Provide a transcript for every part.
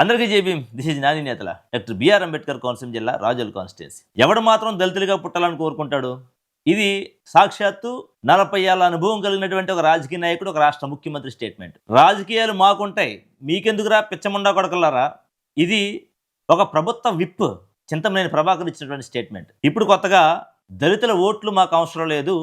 అందరికీ JB this is Nani నేతల doctor BR Ambedkar Konaseema జిల్లా రాజోల్ కాన్స్టిట్యున్సీ. ఎవడు మాత్రం దళితులుగా పుట్టాలని కోరుకుంటాడు? ఇది సాక్షాత్తు 40 ఏళ్ల అనుభవం కలిగినటువంటి ఒక రాజకీయ నాయకుడు, ఒక రాష్ట్ర ముఖ్యమంత్రి స్టేట్మెంట్. రాజకీయాలు మాకుంటాయి, మీకెందుకురా పిచ్చముండా కొడకలారా? ఇది ఒక ప్రభుత్వ విప్ చింతమనేని ప్రభాకర్ ఇచ్చినటువంటి స్టేట్మెంట్. ఇప్పుడు కొత్తగా దళితుల ఓట్లు మాకు అవసరం లేదు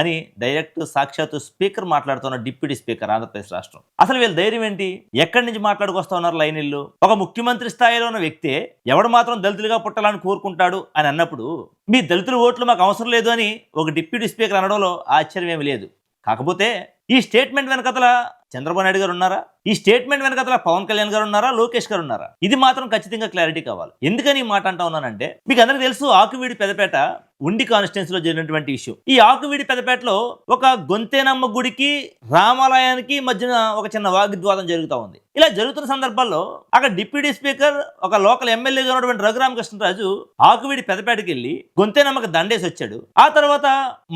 అని డైరెక్ట్ సాక్షాత్తు స్పీకర్ మాట్లాడుతున్న డిప్యూటీ స్పీకర్ ఆంధ్రప్రదేశ్ రాష్ట్రం. అసలు వీళ్ళ ధైర్యం ఏంటి? ఎక్కడి నుంచి మాట్లాడుకొస్తా ఉన్నారు లైనిళ్ళు? ఒక ముఖ్యమంత్రి స్థాయిలో ఉన్న వ్యక్తే ఎవడు మాత్రం దళితులుగా పుట్టాలని కోరుకుంటాడు అని అన్నప్పుడు, మీ దళితుల ఓట్లు మాకు అవసరం లేదు అని ఒక డిప్యూటీ స్పీకర్ అనడంలో ఆశ్చర్యం ఏమి లేదు. కాకపోతే ఈ స్టేట్మెంట్ వెనకతల చంద్రబాబు నాయుడు గారు ఉన్నారా? ఈ స్టేట్మెంట్ వెనకతల పవన్ కళ్యాణ్ గారు ఉన్నారా? లోకేష్ గారు ఉన్నారా? ఇది మాత్రం ఖచ్చితంగా క్లారిటీ కావాలి. ఎందుకని ఈ మాట అంటా ఉన్నానంటే, మీకు అందరికీ తెలుసు ఆకువీడి పెదపేట ఉండి కాన్స్టిట్యున్సీలో జరిగినటువంటి ఇష్యూ. ఈ ఆకువీడి పెదపేటలో ఒక గొంతేనమ్మ గుడికి రామాలయానికి మధ్యన ఒక చిన్న వాగ్వివాదం జరుగుతూ ఉంది. ఇలా జరుగుతున్న సందర్భాల్లో అక్కడ డిప్యూటీ స్పీకర్ ఒక లోకల్ ఎమ్మెల్యేగా ఉన్నటువంటి రఘురామకృష్ణరాజు ఆకువీడి పెదపేటకి వెళ్ళి గొంతేనమ్మకి దండేసి వచ్చాడు. ఆ తర్వాత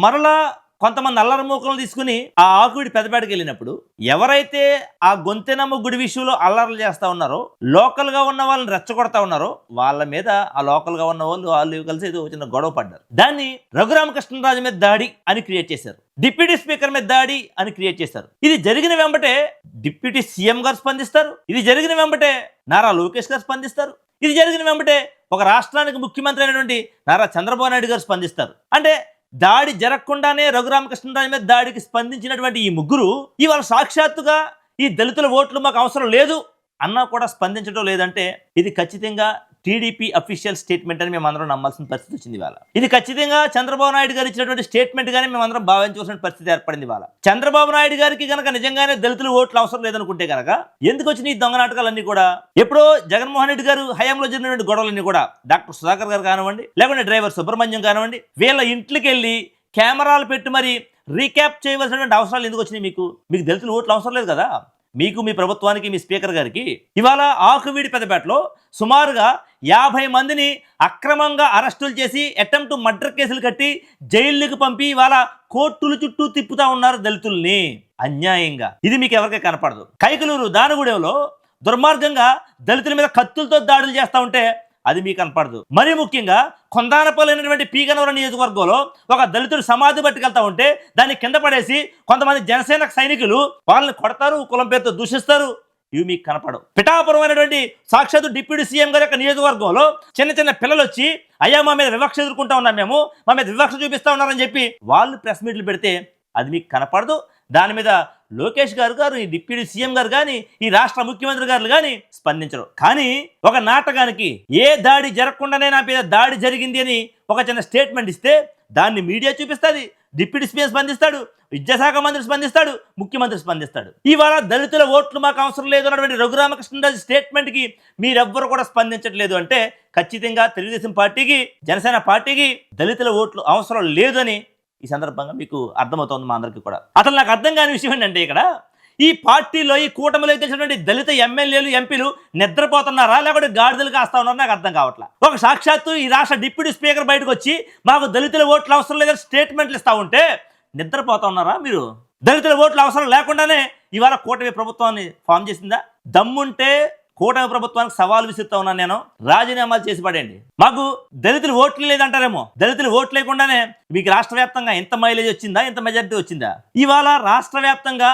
మరలా కొంతమంది అల్లరి మూకలను తీసుకుని ఆ ఆకువీడి పెదపేటకి వెళ్ళినప్పుడు ఎవరైతే ఆ గొంతెనమ్మ గుడి విషయంలో అల్లర్లు చేస్తా ఉన్నారో, లోకల్ గా ఉన్న వాళ్ళని రెచ్చగొడతా ఉన్నారో, వాళ్ళ మీద ఆ లోకల్ గా ఉన్న వాళ్ళు కలిసి ఏదో చిన్న గొడవ పడ్డారు. దాన్ని రఘురామకృష్ణరాజు మీద దాడి అని క్రియేట్ చేశారు, డిప్యూటీ స్పీకర్ మీద దాడి అని క్రియేట్ చేశారు. ఇది జరిగిన వెంబటే డిప్యూటీ సీఎం గారు స్పందిస్తారు, ఇది జరిగిన వెంబటే నారా లోకేష్ గారు స్పందిస్తారు, ఇది జరిగిన వెంబటే ఒక రాష్ట్రానికి ముఖ్యమంత్రి అయినటువంటి నారా చంద్రబాబు నాయుడు గారు స్పందిస్తారు. అంటే దాడి జరగకుండానే రఘురామకృష్ణరాజు మీద దాడికి స్పందించినటువంటి ఈ ముగ్గురు ఇవాళ సాక్షాత్తుగా ఈ దళితుల ఓట్లు మాకు అవసరం లేదు అన్నా కూడా స్పందించడం లేదంటే, ఇది ఖచ్చితంగా టీడీపీ అఫీషియల్ స్టేట్మెంట్ అని మేమందరం నమ్మాల్సిన పరిస్థితి వచ్చింది ఇవాళ. ఇది ఖచ్చితంగా చంద్రబాబు నాయుడు గారు ఇచ్చినటువంటి స్టేట్మెంట్ గానే మేమందరం భావించవలసిన పరిస్థితి ఏర్పడింది ఇవాళ. చంద్రబాబు నాయుడు గారికి కనుక నిజంగానే దళితుల ఓట్లు అవసరం లేదనుకుంటే కనుక ఎందుకు వచ్చిన ఈ దొంగ నాటకాలన్నీ కూడా? ఎప్పుడో జగన్మోహన్ రెడ్డి గారు హయాంలో జరిగినటువంటి గొడవలన్నీ కూడా డాక్టర్ సుధాకర్ గారు కానివ్వండి, లేకుంటే డ్రైవర్ సుబ్రహ్మణ్యం కానివ్వండి, వీళ్ళ ఇంట్లోకి వెళ్ళి కెమెరాలు పెట్టి మరి రీక్యాప్ చేయవలసినటువంటి అవసరాలు ఎందుకు వచ్చినాయి? మీకు దళితుల ఓట్లు అవసరం లేదు కదా. మీకు, మీ ప్రభుత్వానికి, మీ స్పీకర్ గారికి ఇవాళ ఆకువీడి పెదపేటలో సుమారుగా 50 మందిని అక్రమంగా అరెస్టులు చేసి అటెంప్ట్ మర్డర్ కేసులు కట్టి జైళ్ళకి పంపి ఇవాళ కోర్టుల చుట్టూ తిప్పుతా ఉన్నారు దళితుల్ని అన్యాయంగా. ఇది మీకు ఎవరికీ కనపడదు. కైకలూరు దానగూడెంలో దుర్మార్గంగా దళితుల మీద కత్తులతో దాడులు చేస్తూ ఉంటే అది మీకు కనపడదు. మరీ ముఖ్యంగా కొందానపల్లి అయినటువంటి పీగనవరం నియోజకవర్గంలో ఒక దళితుడు సమాధి పట్టుకెళ్తా ఉంటే దాన్ని కింద పడేసి కొంతమంది జనసేన సైనికులు వాళ్ళని కొడతారు, కులం పేరుతో దూషిస్తారు. ఇవి మీకు కనపడవు. పిఠాపురం అయినటువంటి సాక్షాత్ డిప్యూటీ సీఎం గారి యొక్క నియోజకవర్గంలో చిన్న చిన్న పిల్లలు వచ్చి అయ్యా మా మీద వివక్ష ఎదుర్కొంటా ఉన్నాం, మేము మా మీద వివక్ష చూపిస్తా ఉన్నారని చెప్పి వాళ్ళు ప్రెస్ మీట్లు పెడితే అది మీకు కనపడదు. దాని మీద లోకేష్ గారు, ఈ డిప్యూటీ సీఎం గారు కానీ, ఈ రాష్ట్ర ముఖ్యమంత్రి గారు కానీ స్పందించరు. కానీ ఒక నాటకానికి ఏ దాడి జరగకుండానే నా మీద దాడి జరిగింది అని ఒక చిన్న స్టేట్మెంట్ ఇస్తే దాన్ని మీడియా చూపిస్తుంది, డిప్యూటీ సీఎం స్పందిస్తాడు, విద్యాశాఖ మంత్రి స్పందిస్తాడు, ముఖ్యమంత్రి స్పందిస్తాడు. ఇవాళ దళితుల ఓట్లు మాకు అవసరం లేదు అన్నటువంటి రఘురామకృష్ణరాజు స్టేట్మెంట్కి మీరెవ్వరు కూడా స్పందించట్లేదు అంటే ఖచ్చితంగా తెలుగుదేశం పార్టీకి, జనసేన పార్టీకి దళితుల ఓట్లు అవసరం లేదని ఈ సందర్భంగా మీకు అర్థమవుతోంది మా అందరికీ కూడా. అసలు నాకు అర్థం కాని విషయం ఏంటంటే, ఇక్కడ ఈ పార్టీలో, ఈ కూటమిలో తెలిసినటువంటి దళిత ఎమ్మెల్యేలు, ఎంపీలు నిద్రపోతున్నారా లేకపోతే గాడిదలు కాస్తా ఉన్నారా నాకు అర్థం కావట్లా. ఒక సాక్షాత్తు ఈ రాష్ట్ర డిప్యూటీ స్పీకర్ బయటకు వచ్చి మాకు దళితుల ఓట్లు అవసరం లేదని స్టేట్మెంట్లు ఇస్తా ఉంటే నిద్రపోతా ఉన్నారా మీరు? దళితుల ఓట్లు అవసరం లేకుండానే ఇవాళ కూటమి ప్రభుత్వాన్ని ఫామ్ చేసిందా? దమ్ముంటే కూటమి ప్రభుత్వానికి సవాల్ విసురుతా ఉన్నాను నేను, రాజీనామాలు చేసి పడేయండి. మాకు దళితులు ఓట్లు లేదంటారేమో, దళితులు ఓట్లు లేకుండానే మీకు రాష్ట్ర వ్యాప్తంగా ఎంత మైలేజ్ వచ్చిందా, ఎంత మెజారిటీ వచ్చిందా? ఇవాళ రాష్ట్ర వ్యాప్తంగా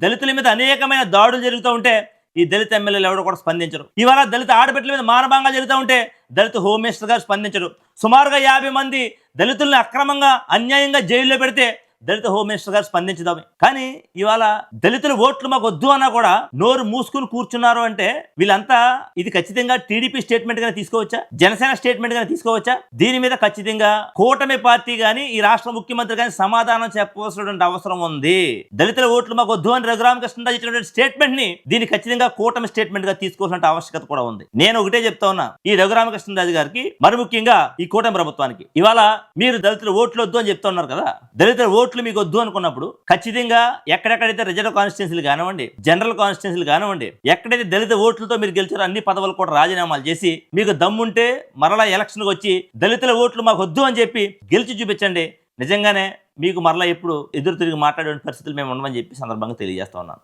దళితుల మీద అనేకమైన దాడులు జరుగుతూ ఉంటే ఈ దళిత ఎమ్మెల్యేలు ఎవరు కూడా స్పందించరు. ఇవాళ దళిత ఆడబిడ్డల మీద మానభంగాలు జరుగుతూ ఉంటే దళిత హోమ్ మినిస్టర్ గారు స్పందించరు. సుమారుగా 50 మంది దళితుల్ని అక్రమంగా, అన్యాయంగా జైల్లో పెడితే దళిత హోమ్ మినిస్టర్ గారు స్పందించుదామే. కానీ ఇవాళ దళితుల ఓట్లు మాకు వద్దు అన్నా కూడా నోరు మూసుకుని కూర్చున్నారు అంటే వీళ్ళంతా ఇది ఖచ్చితంగా టీడీపీ స్టేట్మెంట్ గానే తీసుకోవచ్చా, జనసేన స్టేట్మెంట్ గానే తీసుకోవచ్చా? దీని మీద ఖచ్చితంగా కూటమి పార్టీ గాని, ఈ రాష్ట్ర ముఖ్యమంత్రి గాని సమాధానం చెప్పవలసినటువంటి అవసరం ఉంది. దళితుల ఓట్లు మాకు వద్దు అని రఘురామకృష్ణరాజు ఇచ్చినటువంటి స్టేట్మెంట్ ని దీన్ని ఖచ్చితంగా కూటమి స్టేట్మెంట్ గా తీసుకోవాల్సిన ఆవశ్యకత కూడా ఉంది. నేను ఒకటే చెప్తా ఉన్నా ఈ రఘురామకృష్ణరాజు గారికి, మరి ముఖ్యంగా ఈ కూటమి ప్రభుత్వానికి, ఇవాళ మీరు దళితుల ఓట్లు వద్దు అని చెప్తా ఉన్నారు కదా. దళితుల ఓట్లు మీకు వద్దు అనుకున్నప్పుడు ఖచ్చితంగా ఎక్కడెక్కడైతే రిజర్వ్ కాన్స్టిట్యున్సీలు కానివ్వండి, జనరల్ కాన్స్టిట్యున్సీలు కానివ్వండి, ఎక్కడైతే దళిత ఓట్లతో మీరు గెలిచారో అన్ని పదవులు కూడా రాజీనామాలు చేసి మీకు దమ్ముంటే మరలా ఎలక్షన్కి వచ్చి దళితుల ఓట్లు మాకు వద్దు అని చెప్పి గెలిచి చూపించండి. నిజంగానే మీకు మరలా ఎప్పుడు ఎదురు తిరిగి మాట్లాడే పరిస్థితులు మేము ఉండమని చెప్పి సందర్భంగా తెలియజేస్తా ఉన్నాను.